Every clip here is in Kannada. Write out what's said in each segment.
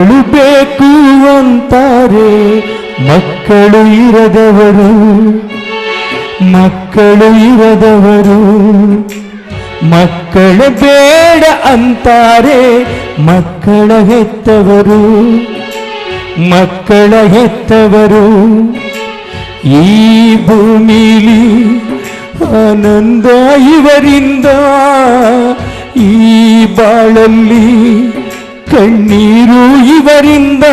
ಬೇಕು ಅಂತಾರೆ ಮಕ್ಕಳು ಇರದವರು ಮಕ್ಕಳ ಬೇಡ ಅಂತಾರೆ ಮಕ್ಕಳ ಹೆತ್ತವರು ಈ ಭೂಮಿಲಿ ಆನಂದ ಇವರಿಂದ ಈ ಬಾಳಲ್ಲಿ ಕಣ್ಣೀರು ಇವರಿಂದ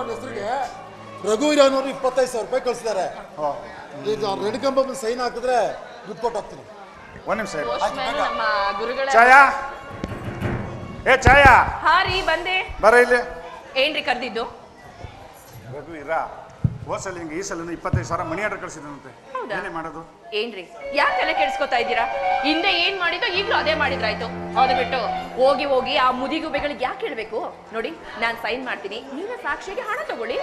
ಹೆಸರಿಗೆ ರಘುವೀರ್ ಅನ್ನೋರು 25,000 ರೂಪಾಯಿ ಕಳಿಸಿದ್ದಾರೆ. ಈಗ ರೆಡ್ ಕಂಬ ಸೈನ್ ಹಾಕಿದ್ರೆ ದುಡ್ಡು ಕೊಟ್ಟು ಹೋಗ್ತೀನಿ. ಒಂದ್ ನಿಮಿಷ ಛಾಯಾ, ಛಾಯಾ ಹಾ ರೀ ಬಂದೆ. ಬರ ಇಲ್ಲಿ. ಏನ್ರಿ ಕರ್ದಿದ್ದು? ರಘುವೀರ ಹೋಸಲ ಹಿಂಗೆ ಈ ಸಲ 25,000 ಮನಿ ಆರ್ಡರ್ ಕಳಿಸಿದಂತೆ. ಏನೇ ಮಾಡೋದು? ಏನ್ರಿ ಯಾಕೆ ತಲೆ ಕೆಡಿಸ್ಕೊತಾ ಇದ್ದೀರಾ? ಹಿಂದೆ ಏನ್ ಮಾಡಿದೋ ಈಗ್ಲೂ ಅದೇ ಮಾಡಿದ್ರಾಯ್ತು. ಅದು ಬಿಟ್ಟು ಹೋಗಿ ಆ ಮುದಿಗುಬೆಗಳಿಗೆ ಯಾಕೆ ಹೇಳ್ಬೇಕು? ನೋಡಿ ನಾನ್ ಸೈನ್ ಮಾಡ್ತೀನಿ, ನೀವೇ ಸಾಕ್ಷಿಗೆ ಹಣ ತಗೊಳ್ಳಿ.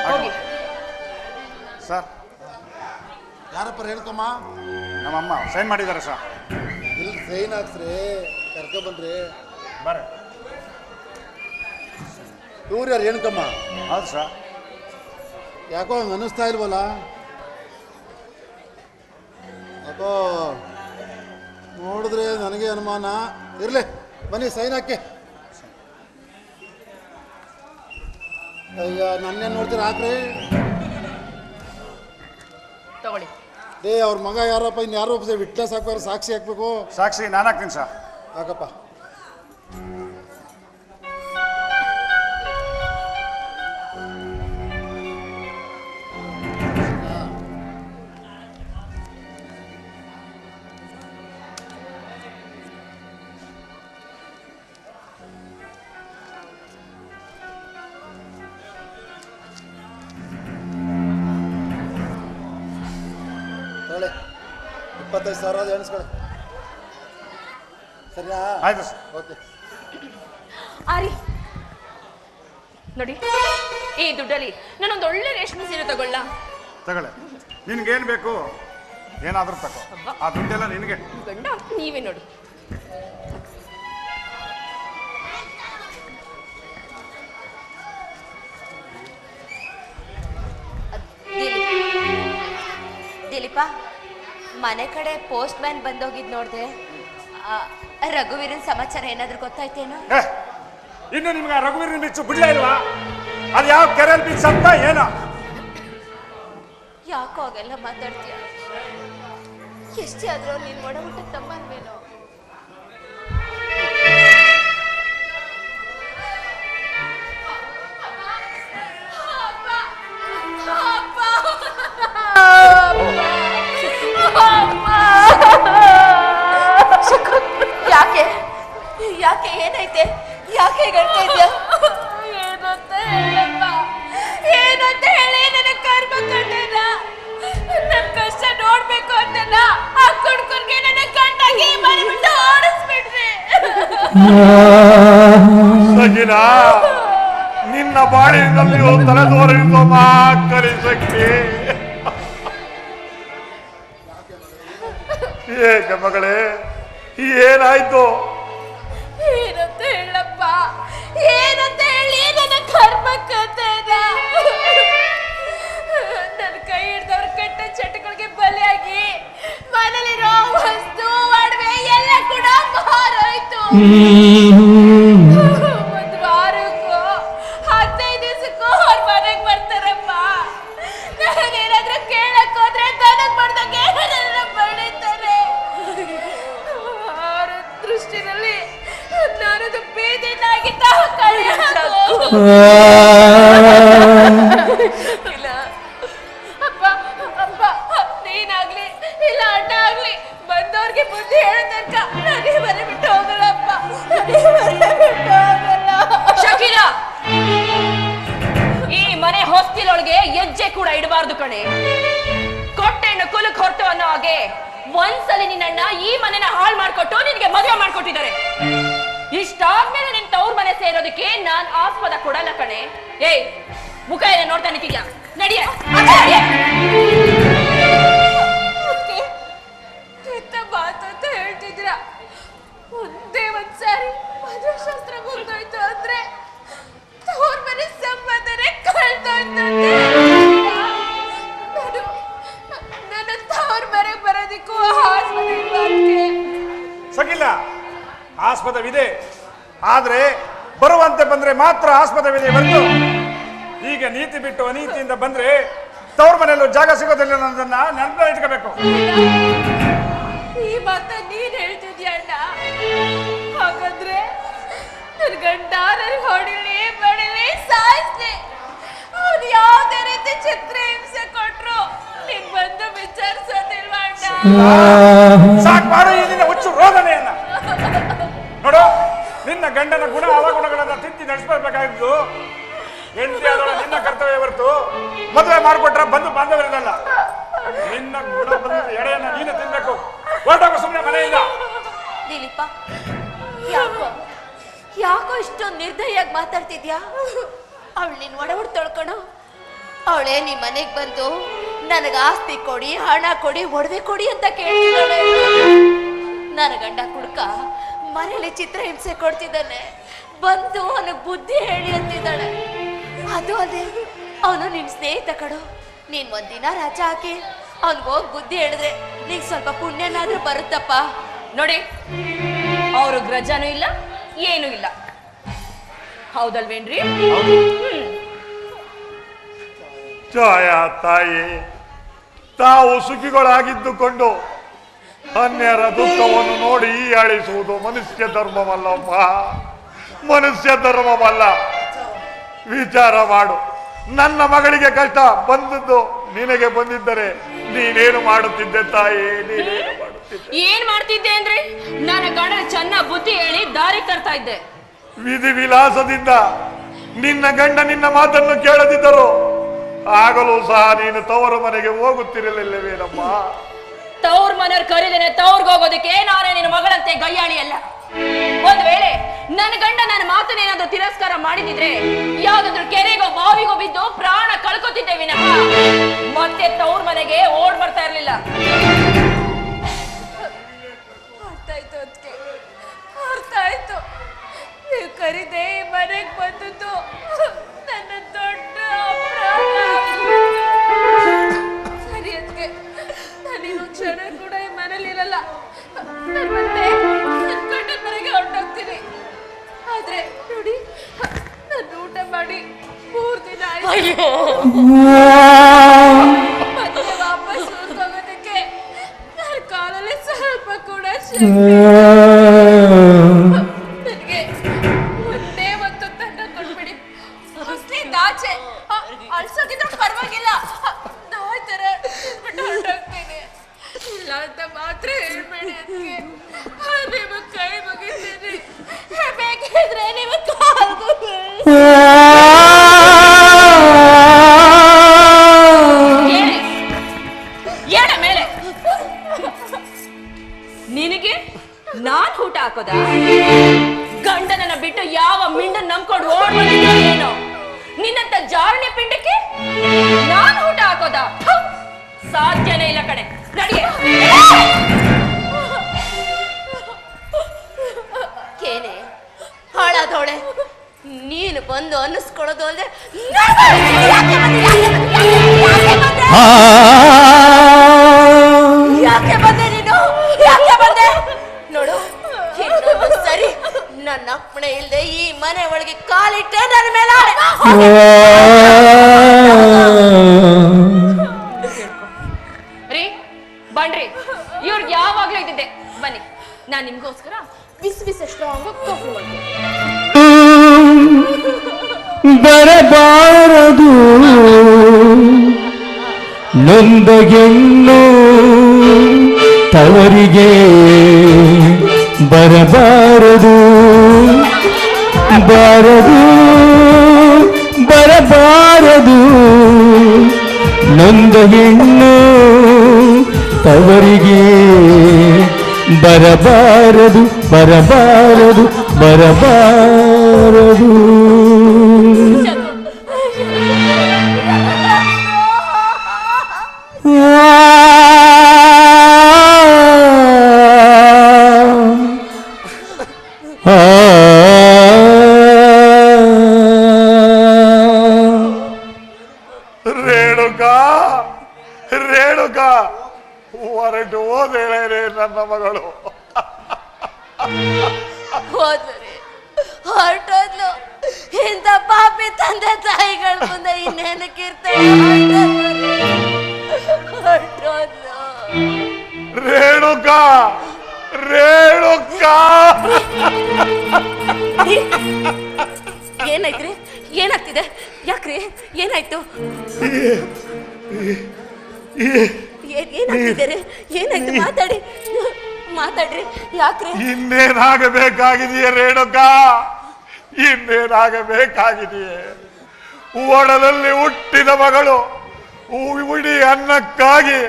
ಹೋಗಿ. ಸರ್ ಯಾರಪ್ಪ ಹೇಳ್ಕಮ್ಮ? ನಮ್ಮಮ್ಮ ಸೈನ್ ಮಾಡಿದ್ದಾರೆ ಸರ್. ಇಲ್ಲಿ ಸೈನ್ ಹಾಕ್ಸ್ರಿ, ಕರ್ಕೊ ಬನ್ರಿ. ಬರ. ಇವ್ರು ಯಾರು ಹೇಳ್ಕಮ್ಮ? ಹೌದು ಸರ್. ಯಾಕೋ ಹಂಗೆ ಅನ್ನಿಸ್ತಾ ಇಲ್ವಲ್ಲ? ಯಾಕೋ ನೋಡಿದ್ರೆ ನನಗೆ ಅನುಮಾನ. ಇರ್ಲಿ ಬನ್ನಿ ಸೈನ್ ಹಾಕಿ. ಅಯ್ಯ ನನ್ನೇನು ನೋಡ್ತೀರ? ಹಾಕ್ರಿ ತಗೊಳ್ಳಿ. ಅವ್ರ ಮಗ ಯಾರಪ್ಪ? ಇನ್ನು ಯಾರೋ ವಿಟ್ನೆಸ್ ಹಾಕ್ಬಾರ, ಸಾಕ್ಷಿ ಹಾಕ್ಬೇಕು. ಸಾಕ್ಷಿ ನಾನು ಹಾಕ್ತೀನಿ ಸರ್. ಹಾಕಪ್ಪ. ಹೇಳಿ 25,000 ಎಣಿಸ್ಕೊಳ್ಳಿ. ಸರಿಯಾ? ಆಯ್ತು ಸರ್. ಓಕೆ. ಆರಿ ನೋಡಿ, ಈ ದುಡ್ಡಲ್ಲಿ ನಾನೊಂದು ಒಳ್ಳೆ ರೇಷ್ಮೆ ಸೀರೆ ತಗೊಳ್ಳ? ತಗೊಳ್ಳೆ. ನಿನ್ಗೇನು ಬೇಕು ಏನಾದರೂ ತಗೋ. ಆ ದುಡ್ಡೆಲ್ಲ ನಿನಗೆ. ಗಂಡ ನೀವೇ ನೋಡು. ದಿಲೀಪ, ಮನೆ ಕಡೆ ಪೋಸ್ಟ್ ಮ್ಯಾನ್ ಬಂದೋಗಿದ್ ನೋಡ್ದೆ. ರಘುವೀರನ್ ಸಮಾಚಾರ ಏನಾದ್ರೂ ಗೊತ್ತಾಯ್ತೇನೋ? ಇನ್ನು ನಿಮ್ಗೆ ರಘುವೀರನ್ ಬಿಚ್ಚು ಬಿಡ್ಲೇ ಇಲ್ವಾ? ಅದು ಯಾವ ಕೆರೆಯಲ್ಲಿ ಬಿಚ್ಚ ಅಂತ ಏನೋ? ಯಾಕೋ ಹಾಗೆಲ್ಲ ಮಾತಾಡ್ತೀಯ? ಎಷ್ಟೇ ಆದ್ರೂ ನೀನ್ ಒಡ ಹುಟ್ಟ ತಮ್ಮನ್ವೇನೋ. ಯಾಕೆ ಏನಾಯ್ತೆ? ಯಾಕೆ ಹೇಳ್ತಾ ಇದ್ಯಾ? ಏನಂತ ಹೇಳಿ ನನ್ನ ಕರ್ಮ ಕಂಡನ. ನನ್ನ ಕಷ್ಟ ನೋಡ್ಬೇಕು ಅಂತನ ಆ ಕುಡ್ಕುರ್ಗೆ ನನ್ನ ಕಂಡಾಗಿ ಮನೆ ಬಿಟ್ಟು ಓಡಿಸ್ಬಿಟ್ರಿ. ನಿನ್ನ ಬಾಳಿನಲ್ಲಿ ತಲೆದೋರಿಸೋ ಕಲಿಸಕ್ಕೆ ಏಕ ಮಗಳೇ, ಏನಾಯ್ತು? ಏನಂತ ಹೇಳಪ್ಪ, ಏನಂತ ಹೇಳಿ ನನ್ನ ಕರ್ಮ ಕಥೆನ. ನನ್ನ ಕೈ ಹಿಡ್ದವ್ರ ಕೆಟ್ಟ ಚಟಗಳಿಗೆ ಬಲಿಯಾಗಿ ಮನೇಲಿರೋ ವಸ್ತು ಒಡವೆ ಎಲ್ಲ ಕೂಡ ಮಾರೋಯ್ತು. ಒಂದ್ ವಾರಕ್ಕೂ 15 ದಿವಸಕ್ಕೂ ಅವ್ರ ಮನೆಗ್ ಬರ್ತಾರಪ್ಪ. ನನಗೇನಾದ್ರೂ ಕೇಳಕ್ ಹೋದ್ರೆ ನನಗ್ ಮಾಡ್ದಂಗೆ ನನ್ನ ಬಡಿತಾರೆ. ಅವ್ರ ದೃಷ್ಟಿನಲ್ಲಿ ನಾನದು ಬೀದಿನಾಗಿದ್ದ ಇಲ್ಲ ಅಪ್ಪ ಅಪ್ಪ, ನೀನಾಗ್ಲಿ ಇಲ್ಲ ಅಣ್ಣ ಆಗ್ಲಿ ಬಂದವ್ರಿಗೆ ಬುದ್ಧಿ ಹೇಳೋ ತನಕ ನನಗೆ ಮನೆ ಬಿಟ್ಟು ಹೋಗಲ್ಲಪ್ಪ, ನನಗೆ ಮನೆ ಬಿಟ್ಟು ಹೋಗಲ್ಲ. ಶಕೀಲ, ಈ ಮನೆ ಹೊಸ್ತಿಲೊಳಗೆ ಹೆಜ್ಜೆ ಕೂಡ ಇಡಬಾರ್ದು ಕಣೆ. ಕೊಟ್ಟೆಣ್ಣು ಕುಲಕ್ ಹೊರಟು ಅನ್ನೋ ಹಾಗೆ ಒಂದ್ಸಲಿ ನಿನ್ನಣ್ಣ ಈ ಮನೆನ ಹಾಳು ಮಾಡ್ಕೊಟ್ಟು ನಿನಗೆ ಮದುವೆ ಮಾಡ್ಕೊಟ್ಟಿದ್ದಾರೆ. ಇಷ್ಟಾದ್ಮೇಲೆ ನಿನ್ ತವ್ರ ಮನೆ ಸೇರೋದಕ್ಕೆ ನಾನ್ ಆಸ್ಪದ ಕೊಡಲ್ಲ ಕಣೆ. ಏಯ್, ಮುಖ ಏನ ನೋಡ್ತಾ ನಿಂತಿದ್ಯಾ? ನಡಿಯ ಮಾತು ಅಂತ ಹೇಳ್ತಿದ್ರ. ಒಂದೇ ಒಂದ್ಸಾರಿ ಮದುವೆ ಶಾಸ್ತ್ರ ಮುಗ್ದೋಯ್ತು ಅಂದ್ರೆ ತವ್ರ ಮನೆ ಸಂಬಂಧನೇ ಕಳ್ದೋಯ್ತು. ನನ್ನ ತವ್ರ ಮನೆಗೆ ಬರೋದಿಕ್ಕೂ ಆಸ್ಪತ್ರೆ ಸಗಿಲ್ಲ, ಆಸ್ಪದವಿದೆ. ಆದ್ರೆ ಬರುವಂತೆ ಬಂದ್ರೆ ಮಾತ್ರ ಆಸ್ಪದವಿದೆ ಹೊರತು ಈಗ ನೀತಿ ಬಿಟ್ಟು ಅನೀತಿಯಿಂದ ಬಂದ್ರೆ ತವ್ರ ಮನೆಯಲ್ಲೂ ಜಾಗ ಸಿಗೋದಿಲ್ಲ ಅನ್ನೋದನ್ನ ನೆನಪಲ್ಲಿ ಇಟ್ಕೋಬೇಕು. ಈ ಮಾತ ನೀನ್ ಹೇಳ್ತಿದ್ಯ ಅಣ್ಣ? ಹಾಗಾದ್ರೆ ನನ್ ಗಂಡ ನನ್ ಹೊಡಿಲಿ ಬಡಿಲಿ ಸಾಯಿಸ್ಲಿ, ಅವ್ನು ಯಾವ್ದೇ ರೀತಿ ಚಿತ್ರ ಹಿಂಸೆ ಕೊಟ್ರು ನೀನ್ ಬಂದು ವಿಚಾರಿಸೋದಿಲ್ವಾ ಅಣ್ಣ? ಸಾಕ್ ಮಾಡು ಈ ನಿನ್ನ ಹುಚ್ಚು ರೋದನೆಯನ್ನ. ನೋಡು, ನಿನ್ನ ಗಂಡನ ಗುಣ ಅವಗುಣಗಳನ್ನ ತಿದ್ದಿ ನಡೆಸಬೇಕಾಗಿದ್ದು ಹೆಂಡತಿ ಆದವಳ ನಿನ್ನ ಕರ್ತವ್ಯ ಹೊರತು ಮದುವೆ ಮಾಡ್ಕೊಟ್ರೆ ಬಂದು ಬಾಂಧವರಿರಲ್ಲ. ನಿನ್ನ ಗುಣ ಬಂದ ಎಡೆಯನ್ನ ನೀನು ತಿನ್ಬೇಕು. ಹೊರಟೋಗು ಸುಮ್ಮನೆ ಮನೆಯಿಂದ. ದಿಲೀಪ, ಯಾಕೋ ಇಷ್ಟೊಂದು ನಿರ್ದಯಾಗಿ ಮಾತಾಡ್ತಿದ್ಯಾ? ಅವಳು ನಿನ್ ಒಡವಡ್ ತೊಳ್ಕೊಂಡು ಅವಳೇ ನಿಮ್ ಮನೆಗ್ ಬಂದು ನನಗ ಆಸ್ತಿ ಕೊಡಿ, ಹಣ ಕೊಡಿ, ಒಡವೆ ಕೊಡಿ ಅಂತ ಕೇಳ್ತಿದ್ದಾಳೆ. ನನ್ನ ಗಂಡ ಕುಡ್ಕ ಮನೇಲಿ ಚಿತ್ರ ಹಿಂಸೆ ಕೊಡ್ತಿದ್ದಾನೆ, ಬಂದು ಅವನಿಗೆ ಬುದ್ಧಿ ಹೇಳಿ ಅಂತಿದ್ದಾಳೆ. ಅದು ಅದೇ ಅವನು ನಿನ್ ಸ್ನೇಹಿತ ಕಡು. ನೀನ್ ಒಂದಿನ ರಜಾ ಹಾಕಿ ಅವನ್ಗೋಗಿ ಬುದ್ಧಿ ಹೇಳಿದ್ರೆ ನೀಗ್ ಸ್ವಲ್ಪ ಪುಣ್ಯನಾದ್ರೂ ಬರುತ್ತಪ್ಪ. ನೋಡಿ, ಅವರು ಗ್ರಜನೂ ಇಲ್ಲ ಏನೂ ಇಲ್ಲ, ಹೌದಲ್ವೇನ್ರಿ? ಛಾಯಾ ತಾಯಿ, ತಾವು ಸುಖಿಗಳಾಗಿದ್ದುಕೊಂಡು ಅನ್ಯರ ದುಃಖವನ್ನು ನೋಡಿ ಅಳಿಸುವುದು ಮನುಷ್ಯ ಧರ್ಮವಲ್ಲಮ್ಮ, ಮನುಷ್ಯ ಧರ್ಮವಲ್ಲ. ವಿಚಾರ ಮಾಡು, ನನ್ನ ಮಗಳಿಗೆ ಕಷ್ಟ ಬಂದದ್ದು ನಿನಗೆ ಬಂದಿದ್ದರೆ ನೀನೇನು ಮಾಡುತ್ತಿದ್ದೆ ತಾಯಿ? ನೀನೇನು ಮಾಡುತ್ತಿದ್ದೆ? ಏನ್ ಮಾಡ್ತಿದ್ದೆ ಅಂದ್ರೆ ನನ್ನ ಗಂಡನ ಚೆನ್ನಾಗಿ ಬುದ್ಧಿ ಹೇಳಿ ದಾರಿ ತರ್ತಾ ಇದ್ದೆ. ವಿಧಿ ವಿಲಾಸದಿಂದ ನಿನ್ನ ಗಂಡ ನಿನ್ನ ಮಾತನ್ನು ಕೇಳದಿದ್ದರು ಆಗಲೂ ಸಹ ನೀನು ತವರು ಮನೆಗೆ ಹೋಗುತ್ತಿರಲಿಲ್ಲವೇನಮ್ಮ? ತವ್ರ ಮನೆಯವ್ರು ಕರೀದೇನೆ ತವ್ರಿಗೆ ಹೋಗೋದಕ್ಕೆ ನಾನೇ ನಿನ್ನ ಮಗಳಂತೆ ಗಯ್ಯಾಳಿ ಅಲ್ಲ. ಒಂದ್ ವೇಳೆ ನನ್ನ ಗಂಡ ನನ್ನ ಮಾತನ್ನೇನಾದ್ರೂ ತಿರಸ್ಕಾರ ಮಾಡಿದಿದ್ರೆ ಯಾವ್ದಾದ್ರು ಕೆರೆಗೋ ಬಾವಿಗೋ ಬಿದ್ದು ಪ್ರಾಣ ಕಳ್ಕೊತಿದ್ದೆ ವಿನಃ ಮತ್ತೆ ತವ್ರ ಮನೆಗೆ ಓಡ್ ಬರ್ತಾ ಇರ್ಲಿಲ್ಲ. ಅರ್ಥ ಆಯ್ತು ಅದಕ್ಕೆ, ಅರ್ಥ ಆಯ್ತು. ನೀವು ಕರೀದೆ ಈ ಮನೆಗೆ ಬಂದದ್ದು ನನ್ನ ದೊಡ್ಡ ಸರಿ. ಅದಕ್ಕೆ ನಾನಿನ್ನೊಂದು ಕ್ಷಣ ಕೂಡ ಈ ಮನೇಲಿ ಇರಲ್ಲ. ನಾನು ಮತ್ತೆ ನನ್ನ ಗಂಡನ ಮನೆಗೆ ಹೊರಟೋಗ್ತೀನಿ. ಆದ್ರೆ ನೋಡಿ, ನಾನು ಊಟ ಮಾಡಿ 3 ದಿನ ಆಯ್ತು. ಮತ್ತೆ ವಾಪಸ್ ಊರಿಗೆ ಹೋಗೋದಕ್ಕೆ ನನ್ನ ಕಾಲಲ್ಲಿ ಸ್ವಲ್ಪ ಕೂಡ ಶಕ್ತಿ ನನಗೆ. ಒಂದೇ ಒಂದು ತನ್ನ ಕೊಟ್ಬಿಡಿ, ಹೊಸ್ಲಿಂದ ಆಚೆ ಅಳ್ಸೋಗಿದ್ರೆ ಪರವಾಗಿಲ್ಲ, ನಾಯಿ ತರ ತಿಂದ್ಬಿಟ್ಟು ಹೊರಟೋಗ್ತೀನಿ. ಇಲ್ಲ ಅಂತ ಮಾತ್ರ ಹೇಳ್ಬೇಡಿ. ಅದಕ್ಕೆ ನಿಮ್ಮ ಕೈ ಮುಗಿತೀನಿ, ಬೇಕಿದ್ರೆ ನಿಮ್ಮ ಕಾಲ್ಗೂ ಏಳ ಮೇಲೆ ನಿನಗೆ ನಾನ್ ಊಟ ಹಾಕೋದ? ಗಂಡನನ್ನ ಬಿಟ್ಟು ಯಾವ ಮಿಂಡನ್ ನಂಬ್ಕೊಂಡು ಓಡ್ ಬಂದಿದ್ಯೋ ಏನೋ, ನಿನ್ನಂತ ಜಾರನೆ ಪಿಂಡಕ್ಕೆ ನಾನ್ ಊಟ ಹಾಕೋದ? ಸಾಧ್ಯನೇ ಇಲ್ಲ ಕಣೆ. ನಡಿಯೇ. ಕೇನೆ ಹಾಳಾದವಳೆ, ನೀನು ಬಂದು ಅನ್ನಿಸ್ಕೊಳ್ಳೋದು ಅಲ್ಲದೆ ಯಾಕೆ ಬಂದೆ ನೀನು? ಯಾಕೆ ಬಂದೆ? ನೋಡು, ಇನ್ನೊಂದು ಸರಿ ನನ್ನ ಅಪ್ಪಣೆ ಇಲ್ಲದೆ ಈ ಮನೆ ಒಳಗೆ ಕಾಲಿಟ್ಟೆ ನನ್ನ ಮೇಲೆ ಆಣೆ. ರೀ ಬನ್ರಿ, ಇವ್ರಿಗೆ ಯಾವಾಗ್ಲೂ ಇದ್ದಿದ್ದೆ. ಬನ್ನಿ, ನಾನ್ ನಿಮ್ಗೋಸ್ಕರ ಬಿಸಿ ಬಿಸಿ ಸ್ಟ್ರಾಂಗ್ ಕಾಫಿ ಮಾಡ್ತೀನಿ. ಬರಬಾರದು ನೊಂದಗೆಣ್ಣು ತವರಿಗೆ, ಬರಬಾರದು ಬರಬಾರದು ನೊಂದ ಹೆಣ್ಣು ತವರಿಗೆ, ಬರಬಾರದು ರೇಣುಕಾ ಹೊರಟು ಹೋದೇಳೆ ನನ್ನ ಮಗಳು. ಹೋದ್ರಿ ಹೊರಟೋದ್ಲು. ಇಂಥ ಪಾಪಿ ತಂದೆ ತಾಯಿಗಳ ಮುಂದೆ ಇನ್ನೇನಕ್ಕಿರ್ತಾಳೆ. ಹೊರಟೋದ್ಲು. ರೇಣುಕಾ ಏನಾಯ್ತ್ರಿ? ಏನಾಗ್ತಿದೆ? ಯಾಕ್ರಿ? ಏನಾಯ್ತು? ಏನಾಗ್ತಿದೆ? ಏನಾಯ್ತು? ಮಾತಾಡ್ರಿ. ಯಾಕ್ರಿ? ಇನ್ನೇನಾಗಬೇಕಾಗಿದೆಯೇ ರೇಣುಕಾ? ಇನ್ನೇನಾಗಬೇಕಾಗಿದೆಯೇ? ಒಡಲಲ್ಲಿ ಹುಟ್ಟಿದ ಮಗಳು ಉಡಿ ಅನ್ನಕ್ಕಾಗಿ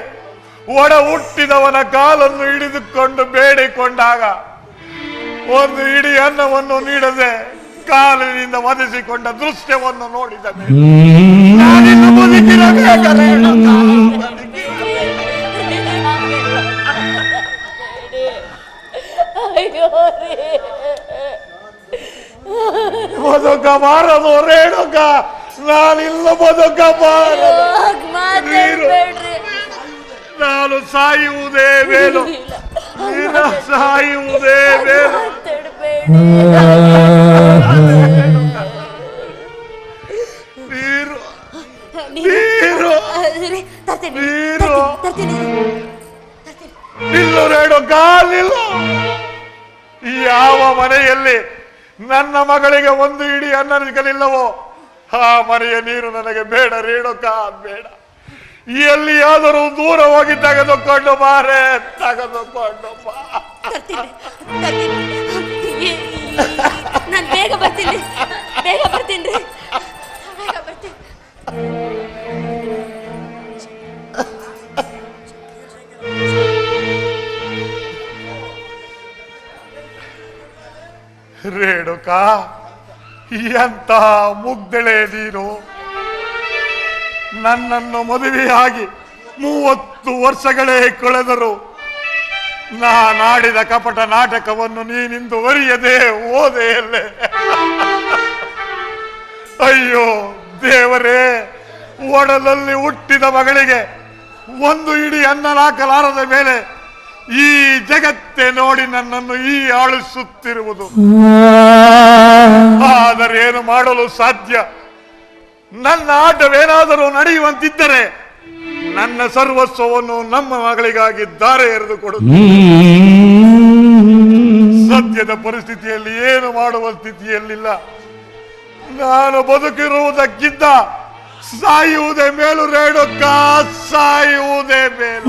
ಒಡ ಹುಟ್ಟಿದವನ ಕಾಲನ್ನು ಹಿಡಿದುಕೊಂಡು ಬೇಡಿಕೊಂಡಾಗ ಒಂದು ಇಡೀ ಅನ್ನವನ್ನು ನೀಡದೆ ಕಾಲಿನಿಂದ ಒದಿಸಿಕೊಂಡ ದೃಶ್ಯವನ್ನು ನೋಡಿದ ನಾನಿನ್ನು ಬದುಕಿರಬೇಕ ರೇಣುಕಾ? ಬದುಕಬಾರದು ರೇಣುಕಾ, ನಾನಿಲ್ಲ ಬದುಕಬಾರದು. ನಾನು ಸಾಯುವುದೇ ಮೇಲು, ಸಾಯುವುದೇ ಮೇಲು. ನೀರು ನೀರು ನೀರು ನಿಲ್ಲು ರೇಣುಕಾ, ನಿಲ್ಲು. ಯಾವ ಮನೆಯಲ್ಲಿ ನನ್ನ ಮಗಳಿಗೆ ಒಂದು ಇಡೀ ಅನ್ನ ಸಿಗಲಿಲ್ಲವೋ ಆ ಮನೆಯ ನೀರು ನನಗೆ ಬೇಡ ರೇಣುಕಾ, ಬೇಡ. ಎಲ್ಲಿಯಾದರೂ ದೂರ ಹೋಗಿ ತೆಗೆದುಕೊಂಡು ಬಾರೆ, ತೆಗೆದುಕೊಂಡು ಬಾ. ನಾನು ಬೇಗ ಬರ್ತೀನಿ ರೀ. ರೇಣುಕಾ, ಎಂತ ಮುಗ್ಧಳೆ ನೀನು. ನನ್ನನ್ನು ಮದುವೆಯಾಗಿ 30 ವರ್ಷಗಳೇ ಕಳೆದರು ನಾನಾಡಿದ ಕಪಟ ನಾಟಕವನ್ನು ನೀನಿಂದು ಅರಿಯದೆ ಓದೆಯಲ್ಲೇ. ಅಯ್ಯೋ ದೇವರೇ, ಒಡಲಲ್ಲಿ ಹುಟ್ಟಿದ ಮಗಳಿಗೆ ಒಂದು ಇಡೀ ಅನ್ನ ಹಾಕಲಾರದ ಮೇಲೆ ಈ ಜಗತ್ತೇ ನೋಡಿ ನನ್ನನ್ನು ಈ ಆಳಿಸುತ್ತಿರುವುದು. ಆದರೆ ಏನು ಮಾಡಲು ಸಾಧ್ಯ? ನನ್ನ ಆಟವೇನಾದರೂ ನಡೆಯುವಂತಿದ್ದರೆ ನನ್ನ ಸರ್ವಸ್ವವನ್ನು ನಮ್ಮ ಮಗಳಿಗಾಗಿ ದಾರೆ ಎರೆದುಕೊಡು. ಸದ್ಯದ ಪರಿಸ್ಥಿತಿಯಲ್ಲಿ ಏನು ಮಾಡುವ ಸ್ಥಿತಿಯಲ್ಲಿಲ್ಲ. ನಾನು ಬದುಕಿರುವುದಕ್ಕಿಂತ ಸಾಯುವುದೇ ಮೇಲು ರೇಣುಕಾ, ಸಾಯುವುದೇ ಮೇಲು.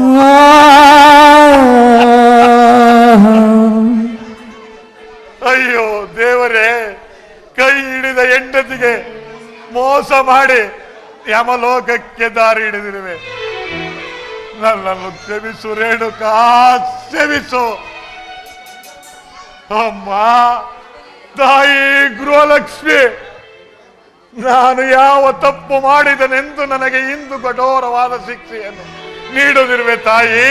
ಅಯ್ಯೋ ದೇವರೇ, ಕೈ ಹಿಡಿದ ಹೆಂಡತಿಗೆ ಮೋಸ ಮಾಡಿ ಯಮಲೋಕಕ್ಕೆ ದಾರಿ ಹಿಡಿದಿರುವೆ. ನನ್ನನ್ನು ಕ್ಷಮಿಸು ರೇಣುಕಾ, ಕ್ಷಮಿಸು. ಅಮ್ಮ ತಾಯಿ ಗೃಹಲಕ್ಷ್ಮಿ, ನಾನು ಯಾವ ತಪ್ಪು ಮಾಡಿದನೆಂದು ನನಗೆ ಇಂದು ಕಠೋರವಾದ ಶಿಕ್ಷೆಯನ್ನು ನೀಡುತ್ತಿರುವೆ ತಾಯಿ.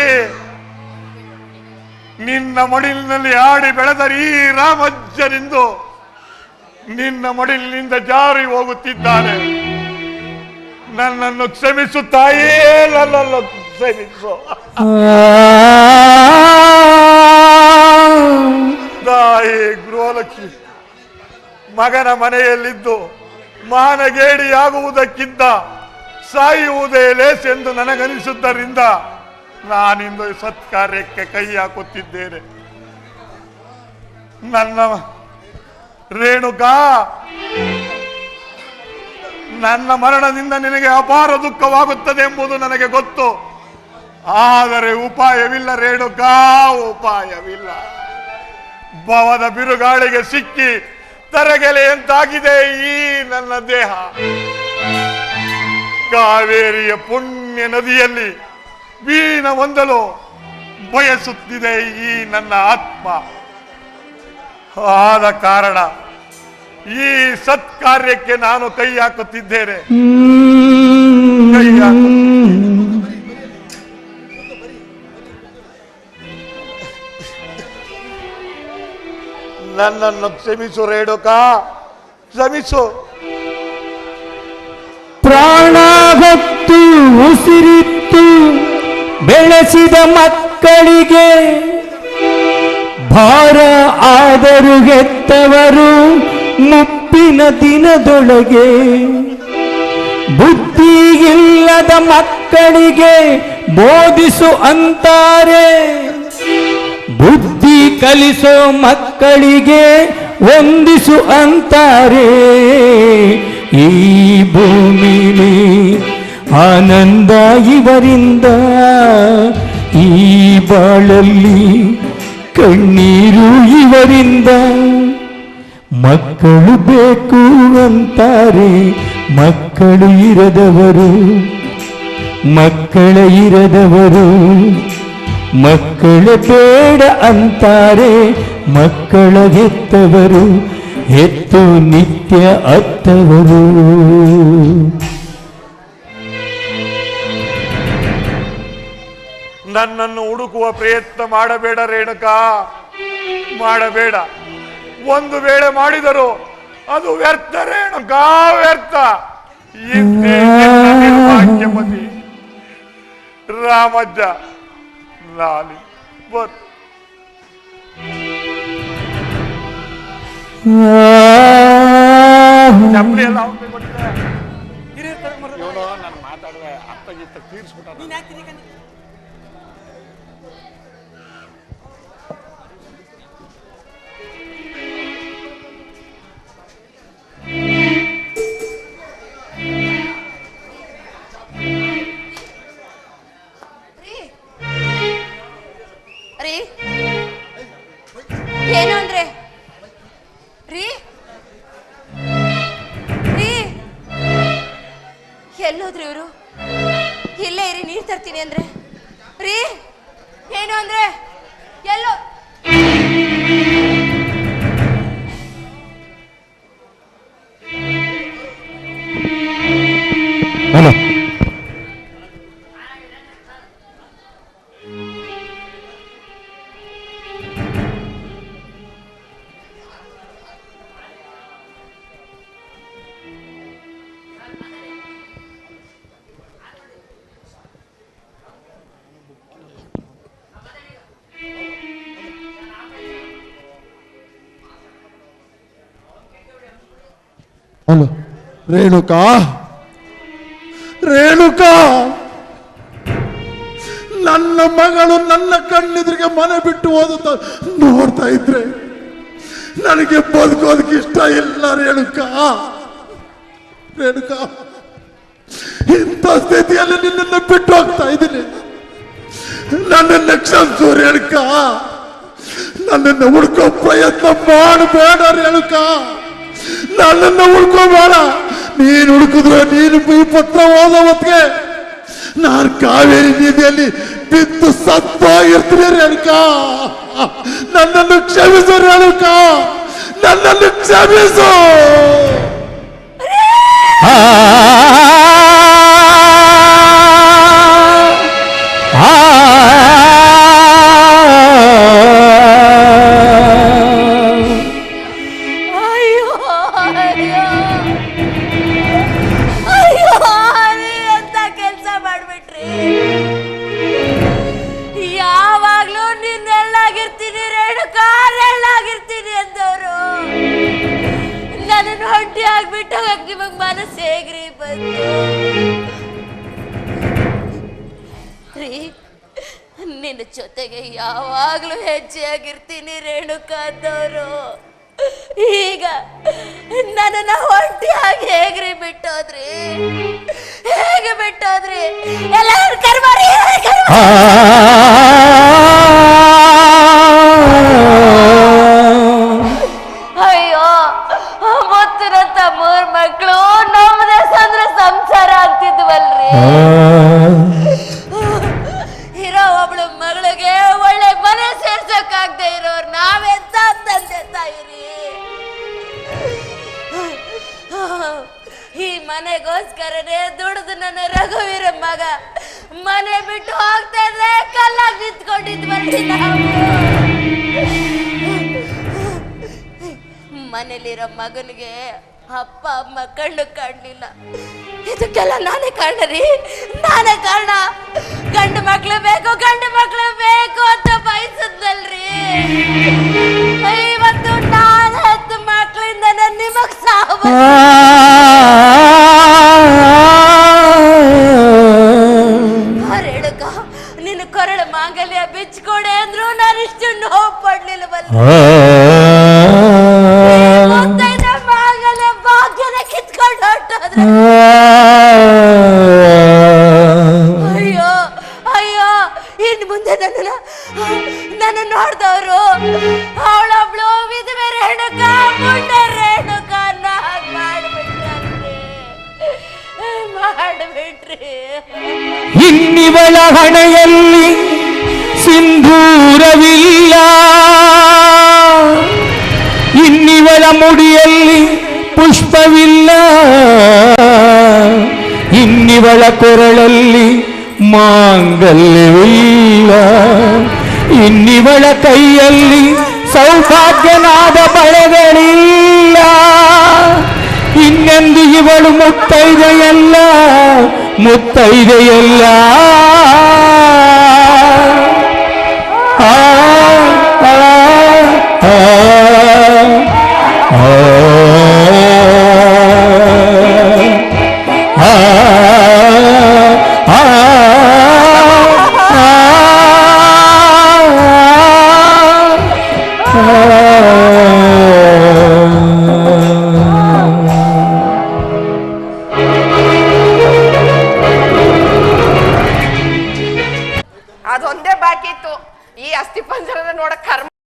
ನಿನ್ನ ಮಡಿಲಿನಲ್ಲಿ ಆಡಿ ಬೆಳೆದ ಈ ರಾಮಜ್ಜನಿಂದು ನಿನ್ನ ಮಡಿಲಿನಿಂದ ಜಾರಿ ಹೋಗುತ್ತಿದ್ದಾನೆ. ನನ್ನನ್ನು ಕ್ಷಮಿಸು ತಾಯಿ, ನನ್ನನ್ನು ಕ್ಷಮಿಸು. ತಾಯಿ ಗೃಹಲಕ್ಷ್ಮಿ, ಮಗನ ಮನೆಯಲ್ಲಿದ್ದು ಮಾನಗೇಡಿಯಾಗುವುದಕ್ಕಿಂತ ಸಾಯುವುದೇ ಲೇಸೆಂದು ನನಗನಿಸುವುದರಿಂದ ನಾನಿಂದು ಸತ್ಕಾರ್ಯಕ್ಕೆ ಕೈ ಹಾಕುತ್ತಿದ್ದೇನೆ. ನನ್ನ ರೇಣುಕಾ, ನನ್ನ ಮರಣದಿಂದ ನಿನಗೆ ಅಪಾರ ದುಃಖವಾಗುತ್ತದೆ ಎಂಬುದು ನನಗೆ ಗೊತ್ತು. ಆದರೆ ಉಪಾಯವಿಲ್ಲ ರೇಣುಕಾ, ಉಪಾಯವಿಲ್ಲ. ಭವದ ಬಿರುಗಾಳಿಗೆ ಸಿಕ್ಕಿ ತರಗೆಲೆಯಂತಾಗಿದೆ ಈ ನನ್ನ ದೇಹ. ಕಾವೇರಿಯ ಪುಣ್ಯ ನದಿಯಲ್ಲಿ ವೀಣ ಹೊಂದಲು ಬಯಸುತ್ತಿದೆ ಈ ನನ್ನ ಆತ್ಮ. ಆದ ಕಾರಣ ಈ ಸತ್ಕಾರ್ಯಕ್ಕೆ ನಾನು ಕೈ ಹಾಕುತ್ತಿದ್ದೇನೆ. ಕೈ ನನ್ನನ್ನು ಕ್ಷಮಿಸು ರೇಣುಕಾ, ಕ್ಷಮಿಸು. ಪ್ರಾಣ ಹೊತ್ತು ಉಸಿರಿತ್ತು ಬೆಳೆಸಿದ ಮಕ್ಕಳಿಗೆ ಭಾರ ಆದರೂ ಹೆತ್ತವರು ಮುಪ್ಪಿನ ದಿನದೊಳಗೆ. ಬುದ್ಧಿಯಿಲ್ಲದ ಮಕ್ಕಳಿಗೆ ಬೋಧಿಸು ಅಂತಾರೆ, ಬುದ್ಧಿ ಕಲಿಸೋ ಮಕ್ಕಳಿಗೆ ವಂದಿಸು ಅಂತಾರೆ. ಈ ಭೂಮಿಲಿ ಆನಂದ ಇವರಿಂದ, ಈ ಬಾಳಲ್ಲಿ ಕಣ್ಣೀರು ಇವರಿಂದ. ಮಕ್ಕಳು ಬೇಕು ಅಂತಾರೆ ಮಕ್ಕಳು ಇರದವರು, ಮಕ್ಕಳ ಇರದವರು. ಮಕ್ಕಳ ಬೇಡ ಅಂತಾರೆ ಮಕ್ಕಳ ಹೆತ್ತವರು, ಹೆತ್ತು ನಿತ್ಯ ಅತ್ತವರು. ನನ್ನನ್ನು ಹುಡುಕುವ ಪ್ರಯತ್ನ ಮಾಡಬೇಡ ರೇಣುಕಾ, ಮಾಡಬೇಡ. ಒಂದು ವೇಳೆ ಮಾಡಿದರೂ ಅದು ವ್ಯರ್ಥ ರೇಣುಕಾ, ವ್ಯರ್ಥ. ಇಂದೇ ನಿನ್ನ ನಿರ್ಭಾಗ್ಯಮತಿ ರಾಮಜ್ಜ ಲಾಲಿ ಬರ್. ಚಪ್ಪಲಿ ಎಲ್ಲ ಅವನಿಗೆ ಕೊಟ್ಟಿದ್ದೆ. ನಾನು ಮಾತಾಡುವೆ ಅತ್ತ ಗೀತ ತೀರ್ಸ್ಬಿಟ್ಟ. ಏನು ಅಂದ್ರೆ ರೀ ರೀ ಎಲ್ಲೋದ್ರಿ ಇವರು? ಇಲ್ಲೇ ಇರಿ, ನೀರ್ ತರ್ತೀನಿ ಅಂದ್ರೆ. ರೀ ಏನು ಅಂದ್ರೆ ಎಲ್ಲೋ? ಹಲೋ, ಹಲೋ ರೇಣುಕಾ, ರೇಣುಕಾ, ನನ್ನ ಮಗಳು ನನ್ನ ಕಣ್ಣೆದುರಿಗೆ ಮನೆ ಬಿಟ್ಟು ಹೋದ ನೋಡ್ತಾ ಇದ್ರೆ ನನಗೆ ಬದುಕೋದಕ್ಕೆ ಇಷ್ಟ ಇಲ್ಲ ರೇಣುಕಾ. ರೇಣುಕಾ, ಇಂಥ ಸ್ಥಿತಿಯಲ್ಲಿ ನಿನ್ನನ್ನು ಬಿಟ್ಟು ಹೋಗ್ತಾ ಇದ್ದೀನಿ. ನನ್ನನ್ನು ಕ್ಷಮಿಸು ರೇಣುಕಾ. ನನ್ನನ್ನು ಹುಡ್ಕೋ ಪ್ರಯತ್ನ ಮಾಡಬೇಡ ರೇಣುಕಾ. ನನ್ನನ್ನು ಹುಡ್ಕೋಬೇಡ. ನೀನು ಹುಡುಕಿದ್ರೆ ನೀನು ಈ ಪತ್ರ ಓದೋ ಹೊತ್ತಿಗೆ ನಾನು ಕಾವೇರಿ ನದಿಯಲ್ಲಿ ಬಿದ್ದು ಸತ್ತೋಗಿರ್ತೀನಿ ರೇಣುಕಾ. ನನ್ನನ್ನು ಕ್ಷಮಿಸು ರೇಣುಕಾ, ನನ್ನನ್ನು ಕ್ಷಮಿಸು. ಒಂಟಿ ಆಗ್ಬಿಟ್ಟು ನಿಮಗ್ ಮನಸ್ಸು ಹೇಗ್ರಿ ಬಂತು ರೀ? ನಿನ್ನ ಜೊತೆಗೆ ಯಾವಾಗ್ಲೂ ಹೆಜ್ಜೆಯಾಗಿರ್ತೀನಿ ರೇಣುಕಾದವರು. ಈಗ ನನ್ನ ಒಂಟಿಯಾಗಿ ಹೇಗ್ರಿ ಬಿಟ್ಟೋದ್ರಿ? ಹೇಗೆ ಬಿಟ್ಟೋದ್ರಿ? ಎಲ್ಲರೂ ಕರ್ಮಾರಿ ಅಯ್ಯೋ, ಮುತ್ತಿನಂತ 3 ಮಕ್ಕಳು ನಮ್ಮದೇ ಸಂದ್ರ ಸಂಸಾರ ಅಂತಿದ್ವಲ್ರಿ. ಇರೋ ಒಬ್ಳು ಮಗಳಿಗೆ ಒಳ್ಳೆ ಮನೆ ಸೇರ್ಸಕ್ಕಾಗದೆ ಇರೋರು ನಾವೆಂತ ತಂದೆ ತಾಯಿರಿ. ಈ ಮನೆಗೋಸ್ಕರನೇ ದುಡಿದು ನನ್ನ ರಘುವೀರ ಮಗ ಮನೆ ಬಿಟ್ಟು ಹೋಗ್ತಾ ಇದ್ರೆ ಕಲ್ಲಾಗಿ ನಿಂತ್ಕೊಂಡಿದ್ವಲ್ರಿ ನಾವು. ಮನೇಲಿರೋ ಮಗನಿಗೆ ಅಪ್ಪ ಅಮ್ಮ ಕಣ್ಣು ಕಾಣಲಿಲ್ಲ. ಇದಕ್ಕೆಲ್ಲ ನಾನೇ ಕಾರಣ ರೀ, ನಾನೇ ಕಾರಣ. ಗಂಡು ಮಕ್ಳು ಬೇಕು ಅಂತ ಬಯಸಿದ್ನಲ್ರಿ. ಇವತ್ತು ನಾನು 10 ಮಕ್ಕಳಿಂದ ನಿಮಗ್ ಸಾವು. ರೇಣುಕ, ನಿನ್ನ ಕೊರಳ ಮಾಂಗಲ್ಯ ಬಿಚ್ಕೊಡೆ ಅಂದ್ರು ನಾನು ಇಷ್ಟು ನೋವು ಪಡ್ಲಿಲ್ವಲ್ಲ. ಮಾಂಗಲ್ಯ ಭಾಗ್ಯನ ಕಿತ್ಕೊಂಡು ಹೊರಟೋದ್ರೆ. ಅಯ್ಯೋ ಅಯ್ಯೋ, ಇನ್ ಮುಂದೆ ನನ್ನ ನೋಡ್ದವ್ರು ಅವಳೊಬ್ಳು ವಿಧವೆ ರೇಣುಕ, ಮುಂಡೆ ರೇಣುಕ ಮಾಡ್ಬಿಟ್ರಿ. ಇನ್ನಿವಳ ಹಣೆಯಲ್ಲಿ ಸಿಂಧೂರವಿಲ್ಲ, ಇನ್ನಿವಳ ಮುಡಿಯಲ್ಲಿ ಪುಷ್ಪವಿಲ್ಲ, ಇನ್ನಿವಳ ಕೊರಳಲ್ಲಿ ಮಾಂಗಲ್ಯವಿಲ್ಲ, ಇನ್ನಿವಳ ಕೈಯಲ್ಲಿ ಸೌಭಾಗ್ಯನಾದ ಬಳೆಗಳಿಲ್ಲ. ಇನ್ನೆಂದು ಇವಳು ಮುತ್ತೈದೆಯಲ್ಲ, ಮುತ್ತೈದೆಯಲ್ಲ. ಆ ಆ ಆ ಆ